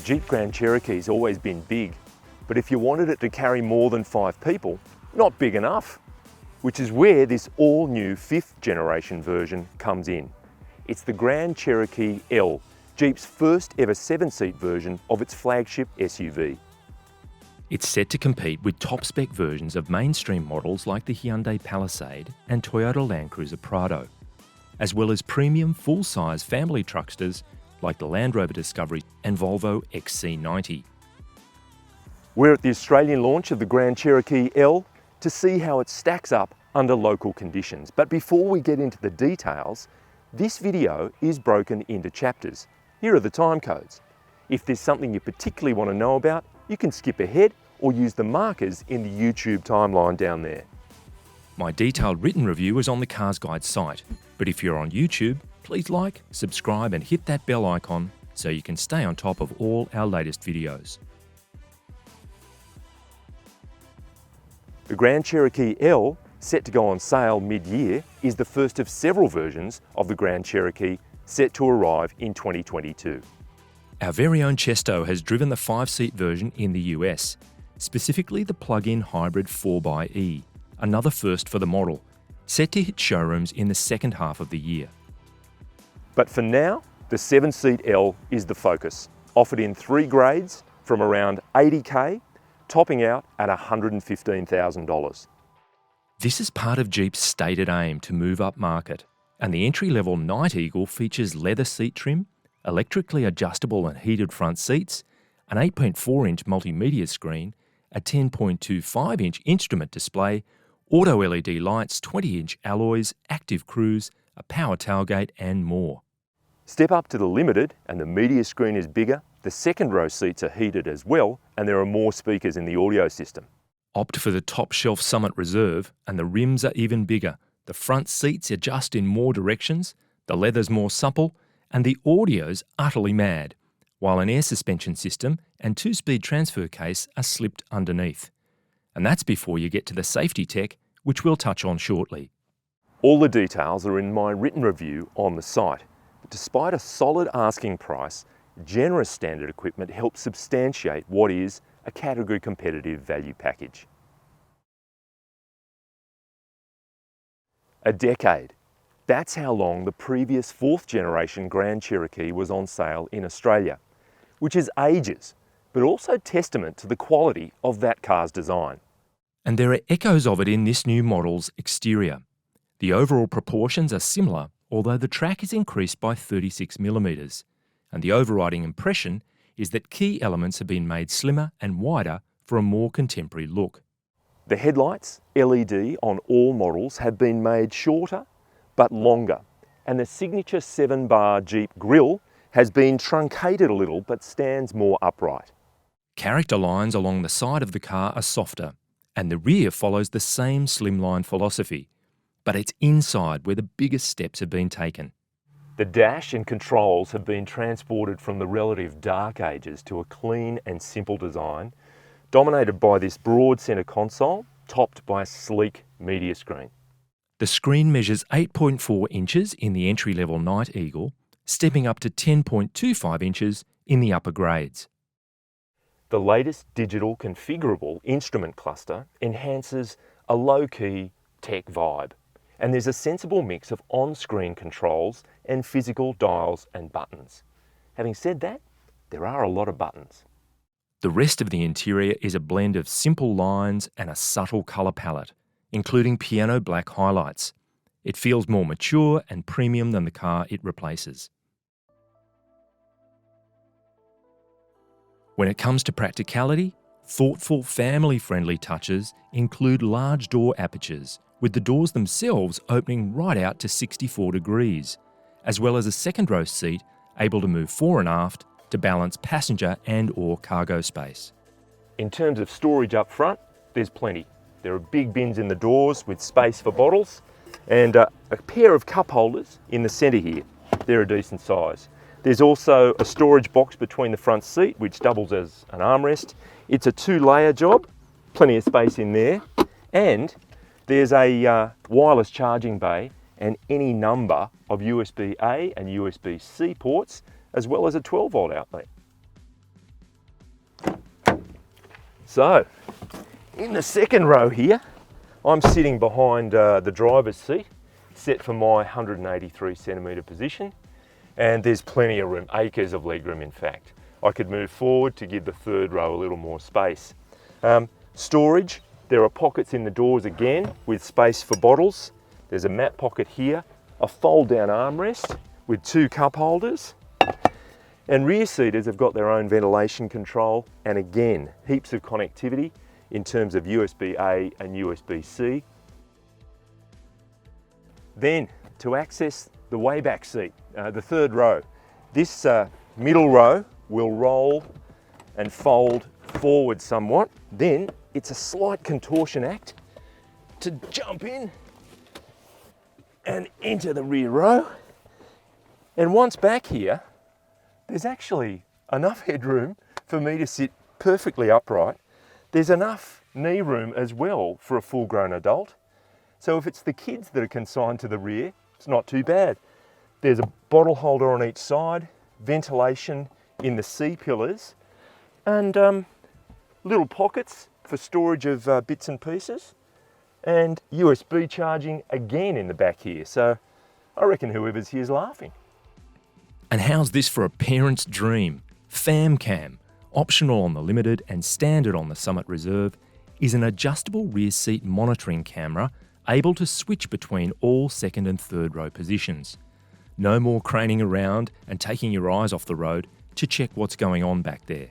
Jeep Grand Cherokee's always been big, but if you wanted it to carry more than 5 people, not big enough, which is where this all-new 5th generation version comes in. It's the Grand Cherokee L, Jeep's first ever 7-seat version of its flagship SUV. It's set to compete with top-spec versions of mainstream models like the Hyundai Palisade and Toyota Land Cruiser Prado, as well as premium full-size family trucksters like the Land Rover Discovery and Volvo XC90. We're at the Australian launch of the Grand Cherokee L to see how it stacks up under local conditions. But before we get into the details, this video is broken into chapters. Here are the time codes. If there's something you particularly want to know about, you can skip ahead or use the markers in the YouTube timeline down there. My detailed written review is on the CarsGuide site, but if you're on YouTube, please like, subscribe and hit that bell icon so you can stay on top of all our latest videos. The Grand Cherokee L, set to go on sale mid-year, is the first of several versions of the Grand Cherokee set to arrive in 2022. Our very own Chesto has driven the 5-seat version in the US, specifically the plug-in hybrid 4xe, another first for the model, set to hit showrooms in the second half of the year. But for now, the 7-seat L is the focus, offered in 3 grades from around $80,000, topping out at $115,000. This is part of Jeep's stated aim to move up market, and the entry-level Night Eagle features leather seat trim, electrically adjustable and heated front seats, an 8.4-inch multimedia screen, a 10.25-inch instrument display, auto LED lights, 20-inch alloys, active cruise, a power tailgate and more. Step up to the Limited and the media screen is bigger, the second row seats are heated as well, and there are more speakers in the audio system. Opt for the top shelf Summit Reserve and the rims are even bigger. The front seats adjust in more directions, the leather's more supple, and the audio's utterly mad, while an air suspension system and 2-speed transfer case are slipped underneath. And that's before you get to the safety tech, which we'll touch on shortly. All the details are in my written review on the site. But despite a solid asking price, generous standard equipment helps substantiate what is a category competitive value package. A decade. That's how long the previous 4th generation Grand Cherokee was on sale in Australia, which is ages, but also testament to the quality of that car's design. And there are echoes of it in this new model's exterior. The overall proportions are similar, although the track is increased by 36mm, and the overriding impression is that key elements have been made slimmer and wider for a more contemporary look. The headlights, LED on all models, have been made shorter but longer, and the signature 7-bar Jeep grille has been truncated a little but stands more upright. Character lines along the side of the car are softer, and the rear follows the same slimline philosophy, but it's inside where the biggest steps have been taken. The dash and controls have been transported from the relative dark ages to a clean and simple design, dominated by this broad centre console, topped by a sleek media screen. The screen measures 8.4 inches in the entry-level Night Eagle, stepping up to 10.25 inches in the upper grades. The latest digital configurable instrument cluster enhances a low-key tech vibe, and there's a sensible mix of on-screen controls and physical dials and buttons. Having said that, there are a lot of buttons. The rest of the interior is a blend of simple lines and a subtle colour palette, including piano black highlights. It feels more mature and premium than the car it replaces. When it comes to practicality, thoughtful, family-friendly touches include large door apertures, with the doors themselves opening right out to 64 degrees, as well as a second-row seat able to move fore and aft to balance passenger and/or cargo space. In terms of storage up front, there's plenty. There are big bins in the doors with space for bottles, and a pair of cup holders in the centre here. They're a decent size. There's also a storage box between the front seat, which doubles as an armrest. It's a 2-layer job, plenty of space in there, and there's a wireless charging bay and any number of USB-A and USB-C ports, as well as a 12-volt outlet. So, in the second row here, I'm sitting behind the driver's seat, set for my 183 centimetre position, and there's plenty of room, acres of legroom in fact. I could move forward to give the third row a little more space. Storage, there are pockets in the doors again with space for bottles. There's a mat pocket here, a fold down armrest with 2 cup holders, and rear seaters have got their own ventilation control, and again, heaps of connectivity in terms of USB-A and USB-C. Then, to access the way back seat, the third row, this middle row will roll and fold forward somewhat. Then, it's a slight contortion act to jump in and into the rear row. And once back here, there's actually enough headroom for me to sit perfectly upright. There's enough knee room as well for a full-grown adult. So if it's the kids that are consigned to the rear, it's not too bad. There's a bottle holder on each side, ventilation in the C-pillars, and little pockets for storage of bits and pieces, and USB charging again in the back here. So I reckon whoever's here is laughing. And how's this for a parent's dream? FamCam, optional on the Limited and standard on the Summit Reserve, is an adjustable rear seat monitoring camera able to switch between all second and third row positions. No more craning around and taking your eyes off the road to check what's going on back there.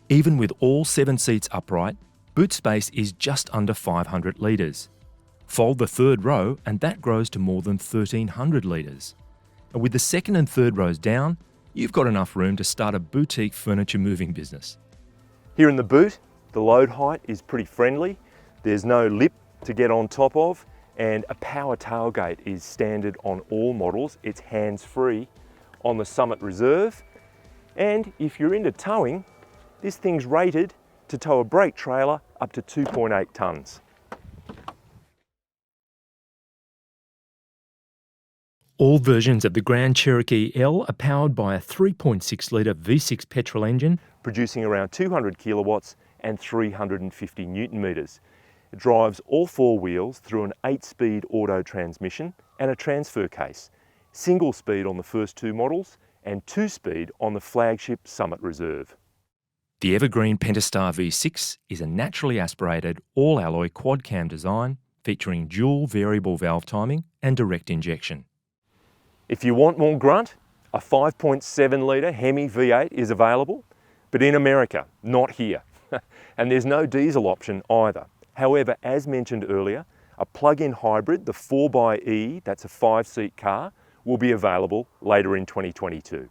Even with all 7 seats upright, boot space is just under 500 litres. Fold the third row and that grows to more than 1,300 litres. And with the second and third rows down, you've got enough room to start a boutique furniture moving business. Here in the boot, the load height is pretty friendly. There's no lip to get on top of, and a power tailgate is standard on all models. It's hands-free on the Summit Reserve. And if you're into towing, this thing's rated to tow a brake trailer up to 2.8 tonnes. All versions of the Grand Cherokee L are powered by a 3.6 litre V6 petrol engine, producing around 200 kilowatts and 350 newton metres. It drives all 4 wheels through an 8-speed auto transmission and a transfer case, single speed on the first 2 models and 2-speed on the flagship Summit Reserve. The Evergreen Pentastar V6 is a naturally aspirated all-alloy quad-cam design featuring dual variable valve timing and direct injection. If you want more grunt, a 5.7 litre Hemi V8 is available, but in America, not here. And there's no diesel option either. However, as mentioned earlier, a plug-in hybrid, the 4xe, that's a 5-seat car, will be available later in 2022.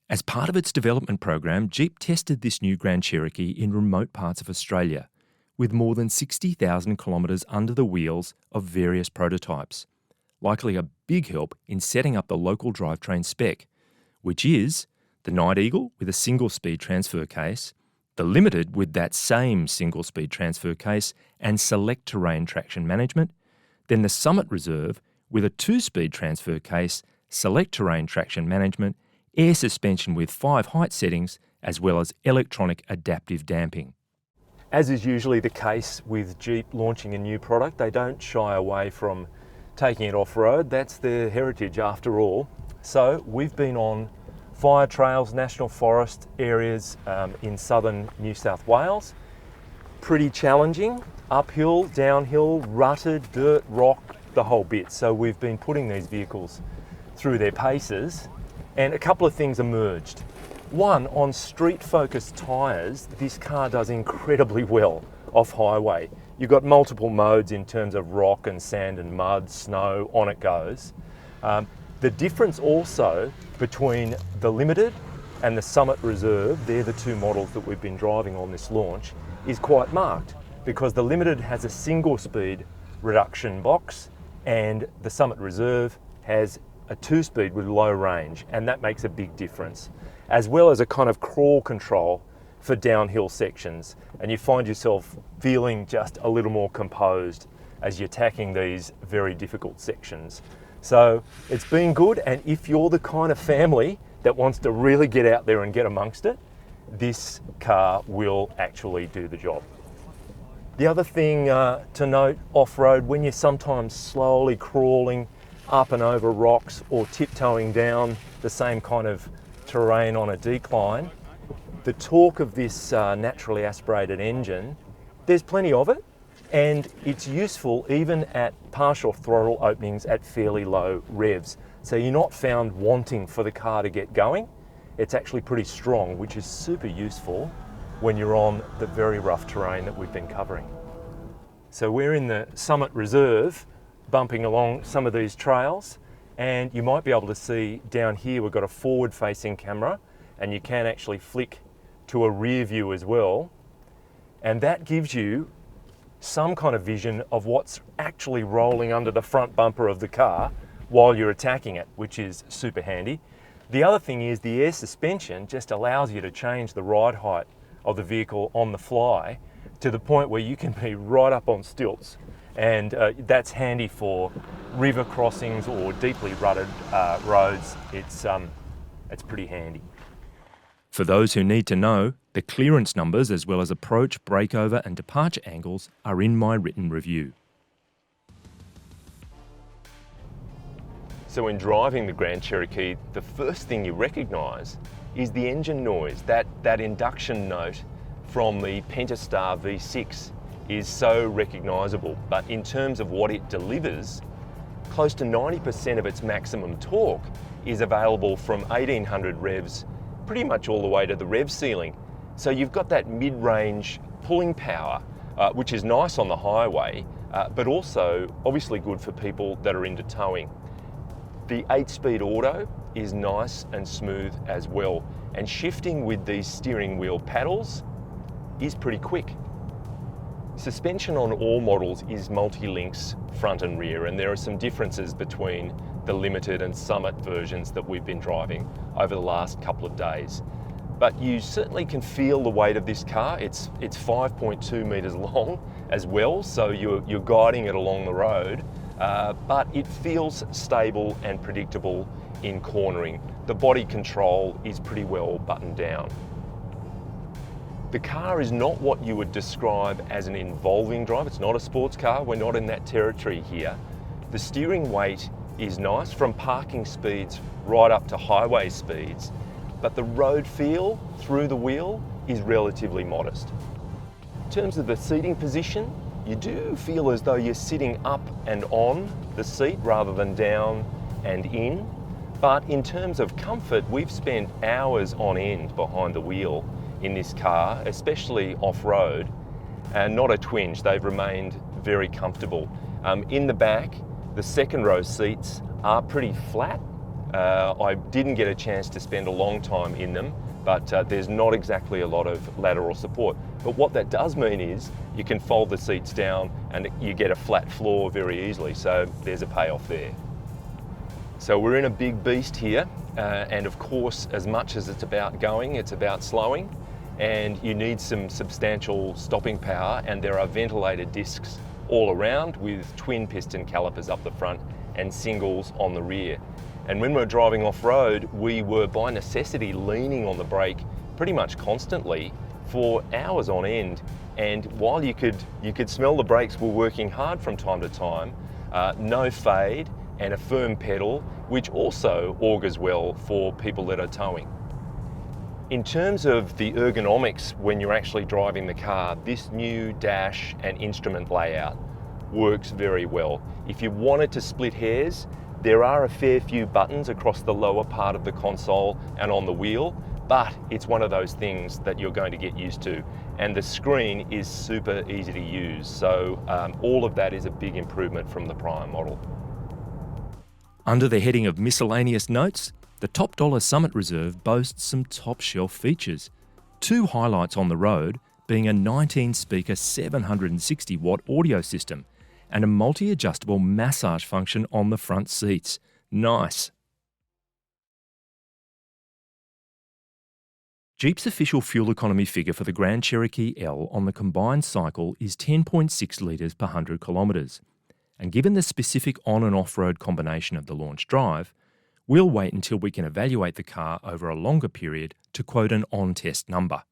As part of its development program, Jeep tested this new Grand Cherokee in remote parts of Australia, with more than 60,000 kilometres under the wheels of various prototypes, likely a big help in setting up the local drivetrain spec, which is the Night Eagle with a single-speed transfer case, the Limited with that same single-speed transfer case and select terrain traction management, then the Summit Reserve with a 2-speed transfer case, select terrain traction management, air suspension with 5 height settings, as well as electronic adaptive damping. As is usually the case with Jeep launching a new product, they don't shy away from taking it off-road. That's their heritage after all. So we've been on fire trails, national forest areas in southern New South Wales. Pretty challenging, uphill, downhill, rutted, dirt, rock, the whole bit. So we've been putting these vehicles through their paces, and a couple of things emerged. One, on street-focused tyres, this car does incredibly well off-highway. You've got multiple modes in terms of rock and sand and mud, snow, on it goes. The difference also between the Limited and the Summit Reserve, they're the 2 models that we've been driving on this launch, is quite marked, because the Limited has a single-speed reduction box and the Summit Reserve has a 2-speed with low range, and that makes a big difference, as well as a kind of crawl control for downhill sections, and you find yourself feeling just a little more composed as you're tackling these very difficult sections. So it's been good, and if you're the kind of family that wants to really get out there and get amongst it, this car will actually do the job. The other thing to note off-road, when you're sometimes slowly crawling up and over rocks or tiptoeing down the same kind of terrain on a decline, the torque of this naturally aspirated engine, there's plenty of it, and it's useful even at partial throttle openings at fairly low revs. So you're not found wanting for the car to get going. It's actually pretty strong, which is super useful when you're on the very rough terrain that we've been covering. So we're in the Summit Reserve, bumping along some of these trails, and you might be able to see down here we've got a forward-facing camera, and you can actually flick to a rear view as well, and that gives you some kind of vision of what's actually rolling under the front bumper of the car while you're attacking it, which is super handy. The other thing is the air suspension just allows you to change the ride height of the vehicle on the fly to the point where you can be right up on stilts, and that's handy for river crossings or deeply rutted roads. It's pretty handy. For those who need to know, the clearance numbers as well as approach, breakover and departure angles are in my written review. So when driving the Grand Cherokee, the first thing you recognise is the engine noise. That induction note from the Pentastar V6 is so recognisable, but in terms of what it delivers, close to 90% of its maximum torque is available from 1800 revs pretty much all the way to the rev ceiling. So you've got that mid-range pulling power, which is nice on the highway, but also obviously good for people that are into towing. The 8-speed auto is nice and smooth as well, and shifting with these steering wheel paddles is pretty quick. Suspension on all models is multi-links front and rear, and there are some differences between the Limited and Summit versions that we've been driving over the last couple of days. But you certainly can feel the weight of this car. It's 5.2 metres long as well, so you're guiding it along the road, but it feels stable and predictable in cornering. The body control is pretty well buttoned down. The car is not what you would describe as an involving drive. It's not a sports car. We're not in that territory here. The steering weight is nice, from parking speeds right up to highway speeds, but the road feel through the wheel is relatively modest. In terms of the seating position, you do feel as though you're sitting up and on the seat rather than down and in. But in terms of comfort, we've spent hours on end behind the wheel in this car, especially off-road, and not a twinge. They've remained very comfortable. In the back, the second row seats are pretty flat. I didn't get a chance to spend a long time in them, but there's not exactly a lot of lateral support. But what that does mean is you can fold the seats down and you get a flat floor very easily, so there's a payoff there. So we're in a big beast here, and of course, as much as it's about going, it's about slowing, and you need some substantial stopping power, and there are ventilated discs all around with twin piston calipers up the front and singles on the rear. And when we're driving off-road, we were by necessity leaning on the brake pretty much constantly for hours on end. And while you could smell the brakes were working hard from time to time, no fade and a firm pedal, which also augurs well for people that are towing. In terms of the ergonomics when you're actually driving the car, this new dash and instrument layout works very well. If you wanted to split hairs, there are a fair few buttons across the lower part of the console and on the wheel, but it's one of those things that you're going to get used to. And the screen is super easy to use, so all of that is a big improvement from the prior model. Under the heading of miscellaneous notes, the top dollar Summit Reserve boasts some top shelf features. Two highlights on the road being a 19-speaker 760-watt audio system and a multi-adjustable massage function on the front seats. Nice. Jeep's official fuel economy figure for the Grand Cherokee L on the combined cycle is 10.6 litres per 100 kilometres. And given the specific on and off-road combination of the launch drive, We'll wait until we can evaluate the car over a longer period to quote an on-test number.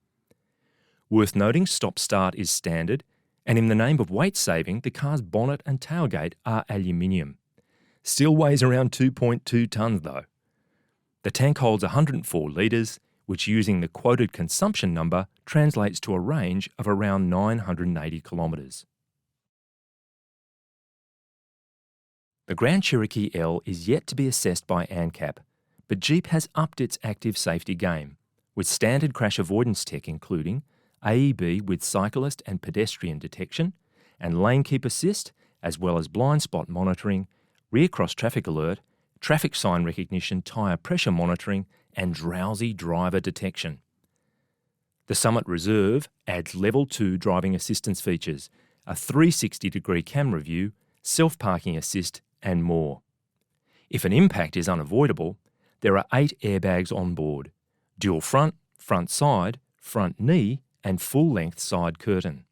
Worth noting, stop-start is standard, and in the name of weight saving, the car's bonnet and tailgate are aluminium. Still weighs around 2.2 tonnes though. The tank holds 104 litres, which using the quoted consumption number translates to a range of around 980 kilometres. The Grand Cherokee L is yet to be assessed by ANCAP, but Jeep has upped its active safety game, with standard crash avoidance tech including AEB with cyclist and pedestrian detection, and lane keep assist, as well as blind spot monitoring, rear cross traffic alert, traffic sign recognition, tyre pressure monitoring, and drowsy driver detection. The Summit Reserve adds Level 2 driving assistance features, a 360-degree camera view, self-parking assist, and more. If an impact is unavoidable, there are 8 airbags on board, dual front, front side, front knee, and full-length side curtain.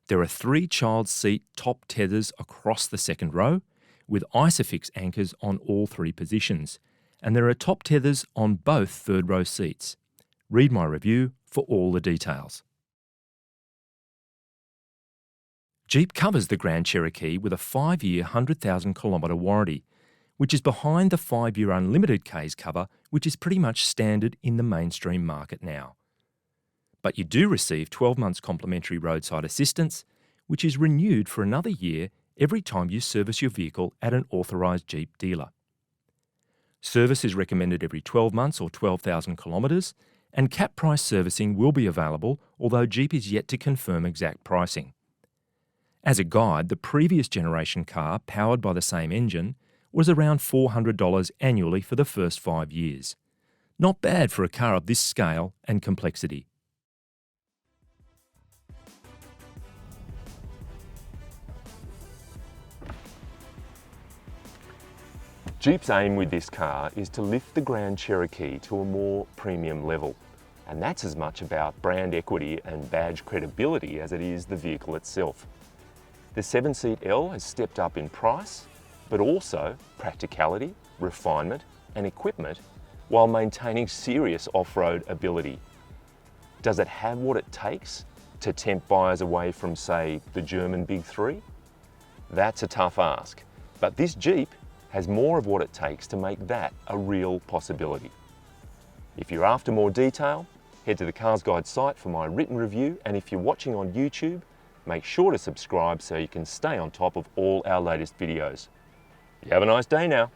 There are 3 child seat top tethers across the second row, with ISOFIX anchors on all 3 positions, and there are top tethers on both third row seats. Read my review for all the details. Jeep covers the Grand Cherokee with a 5-year 100,000 kilometre warranty, which is behind the 5-year unlimited Ks cover, which is pretty much standard in the mainstream market now. But you do receive 12 months complimentary roadside assistance, which is renewed for another year every time you service your vehicle at an authorised Jeep dealer. Service is recommended every 12 months or 12,000 kilometres, and cap price servicing will be available, although Jeep is yet to confirm exact pricing. As a guide, the previous generation car, powered by the same engine, was around $400 annually for the first 5 years. Not bad for a car of this scale and complexity. Jeep's aim with this car is to lift the Grand Cherokee to a more premium level, and that's as much about brand equity and badge credibility as it is the vehicle itself. The 7-seat L has stepped up in price, but also practicality, refinement and equipment while maintaining serious off-road ability. Does it have what it takes to tempt buyers away from, say, the German Big Three? That's a tough ask, but this Jeep has more of what it takes to make that a real possibility. If you're after more detail, head to the CarsGuide site for my written review, and if you're watching on YouTube, make sure to subscribe so you can stay on top of all our latest videos. You have a nice day now.